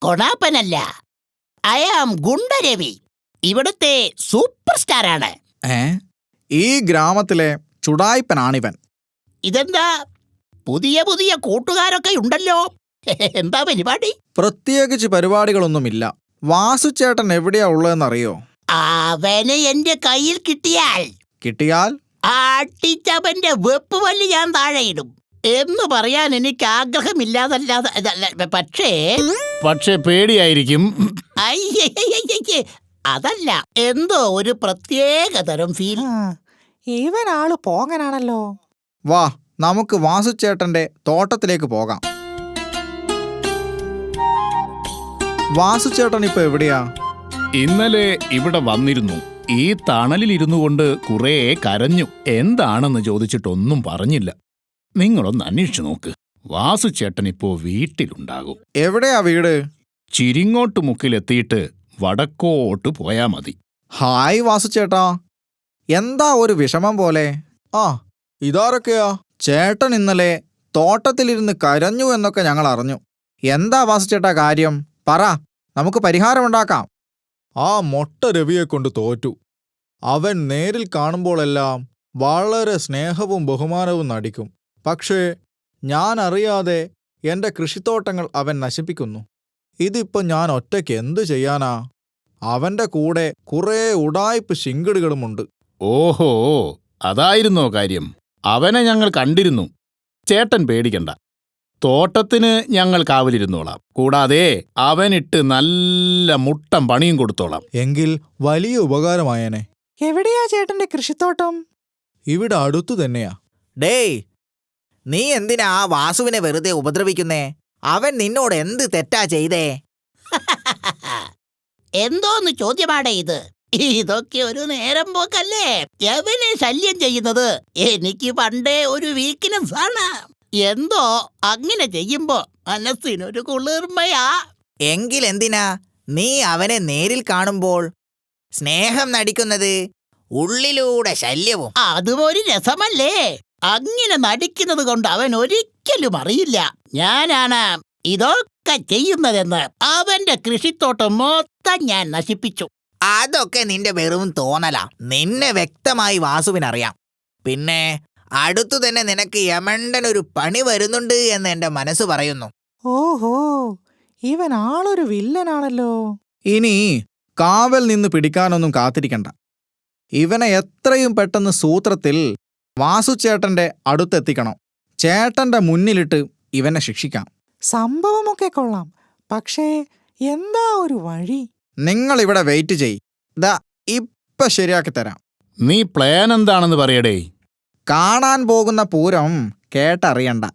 കൊണാപ്പനല്ല, I am ഗുണ്ടരവി, ഇവിടുത്തെ super സ്റ്റാറാണ്. ഈ ഗ്രാമത്തിലെ ചുടായ്പനാണിവൻ. ഇതെന്താ, പുതിയ പുതിയ കൂട്ടുകാരൊക്കെ ഉണ്ടല്ലോ, എന്താ പരിപാടി? പ്രത്യേകിച്ച് പരിപാടികളൊന്നുമില്ല. വാസുചേട്ടൻ എവിടെയാ ഉള്ളതെന്നറിയോ? അവനെ എന്റെ കയ്യിൽ കിട്ടിയാൽ ആട്ടിച്ചവന്റെ വെപ്പ് വല്ലി ഞാൻ താഴെയിടും എന്ന് പറയാൻ എനിക്ക് ആഗ്രഹമില്ലാതല്ലാതെ. പക്ഷേ പേടിയായിരിക്കും. അയ്യേ, അതല്ല, എന്തോ ഒരു പ്രത്യേക തരം ഫീൽ. ഇവനാള് പോങ്ങനാണല്ലോ. വാ, നമുക്ക് വാസുചേട്ടന്റെ തോട്ടത്തിലേക്ക് പോകാം. വാസുചേട്ടൻ ഇപ്പൊ എവിടെയാ? ഇന്നലെ ഇവിടെ വന്നിരുന്നു. ഈ തണലിലിരുന്നു കൊണ്ട് കുറേ കരഞ്ഞു. എന്താണെന്ന് ചോദിച്ചിട്ടൊന്നും പറഞ്ഞില്ല. നിങ്ങളൊന്ന് അന്വേഷിച്ചു നോക്ക്. വാസുചേട്ടൻ ഇപ്പോ വീട്ടിലുണ്ടാകും. എവിടെയാ വീട്? ചിരിങ്ങോട്ട് മുക്കിലെത്തിയിട്ട് വടക്കോട്ട് പോയാ മതി. ഹായ് വാസുചേട്ടാ, എന്താ ഒരു വിഷമം പോലെ? ഇതാരൊക്കെയാ? ചേട്ടൻ ഇന്നലെ തോട്ടത്തിലിരുന്ന് കരഞ്ഞു എന്നൊക്കെ ഞങ്ങൾ അറിഞ്ഞു. എന്താ വാസുചേട്ടാ കാര്യം? പറ, നമുക്ക് പരിഹാരമുണ്ടാക്കാം. ആ മൊട്ട രവിയെ കൊണ്ട് തോറ്റു. അവൻ നേരിൽ കാണുമ്പോഴെല്ലാം വളരെ സ്നേഹവും ബഹുമാനവും നടിക്കും. പക്ഷേ ഞാൻ അറിയാതെ എൻ്റെ കൃഷിത്തോട്ടങ്ങൾ അവൻ നശിപ്പിക്കുന്നു. ഇതിപ്പോൾ ഞാൻ ഒറ്റയ്ക്ക് എന്തു ചെയ്യാനാ? അവൻ്റെ കൂടെ കുറേ ഉടായ്പ് ശിങ്കിടികളുമുണ്ട്. ഓഹോ, അതായിരുന്നോ കാര്യം? അവനെ ഞങ്ങൾ കണ്ടിരുന്നു. ചേട്ടൻ പേടിക്കണ്ട, തോട്ടത്തിന് ഞങ്ങൾ കാവലിരുന്നോളാം. കൂടാതെ അവനിട്ട് നല്ല മുട്ടം പണിയും കൊടുത്തോളാം. എങ്കിൽ വലിയ ഉപകാരമായേനെ. എവിടെയാ ചേട്ടന്റെ കൃഷിത്തോട്ടം? ഇവിടെ അടുത്തു തന്നെയാ. ഡേയ്, നീ എന്തിനാ ആ വാസുവിനെ വെറുതെ ഉപദ്രവിക്കുന്നേ? അവൻ നിന്നോട് എന്ത് തെറ്റാ ചെയ്തേ? എന്തോന്ന് ചോദ്യമാടേ ഇത്? ഇതൊക്കെ ഒരു നേരം പോക്കല്ലേ? എവനെ ശല്യം ചെയ്യുന്നത് എനിക്ക് പണ്ടേ ഒരു വീക്ക്നെസ് ആണ്. എന്തോ അങ്ങനെ ചെയ്യുമ്പോ മനസ്സിനൊരു കുളിർമയാ. എങ്കിലെന്തിനാ നീ അവനെ നേരിൽ കാണുമ്പോൾ സ്നേഹം നടിക്കുന്നത്, ഉള്ളിലൂടെ ശല്യവും? അതും ഒരു രസമല്ലേ? അങ്ങനെ നടിക്കുന്നത് കൊണ്ട് അവൻ ഒരിക്കലും അറിയില്ല ഞാനാണ് ഇതൊക്കെ ചെയ്യുന്നതെന്ന്. അവന്റെ കൃഷിത്തോട്ടം മൊത്തം ഞാൻ നശിപ്പിച്ചു. അതൊക്കെ നിന്റെ വെറും തോന്നലാ. നിന്നെ വ്യക്തമായി വാസുവിനറിയാം. പിന്നെ അടുത്തു തന്നെ നിനക്ക് യമണ്ടനൊരു പണി വരുന്നുണ്ട് എന്ന് എന്റെ മനസ്സ് പറയുന്നു. ഓഹോ, ഇവൻ ആളൊരു വില്ലനാണല്ലോ. ഇനി കാവൽ നിന്ന് പിടിക്കാനൊന്നും കാത്തിരിക്കണ്ട. ഇവനെ എത്രയും പെട്ടെന്ന് സൂത്രത്തിൽ വാസുചേട്ടന്റെ അടുത്തെത്തിക്കണം. ചേട്ടന്റെ മുന്നിലിട്ട് ഇവനെ ശിക്ഷിക്കാം. സംഭവമൊക്കെ കൊള്ളാം, പക്ഷേ എന്താ ഒരു വഴി? നിങ്ങളിവിടെ വെയിറ്റ് ചെയ്, ദാ ഇപ്പൊ ശരിയാക്കി തരാം. നീ പ്ലാൻ എന്താണെന്ന് പറയടേ. കാണാൻ പോകുന്ന പൂരം കേട്ടറിയണ്ട.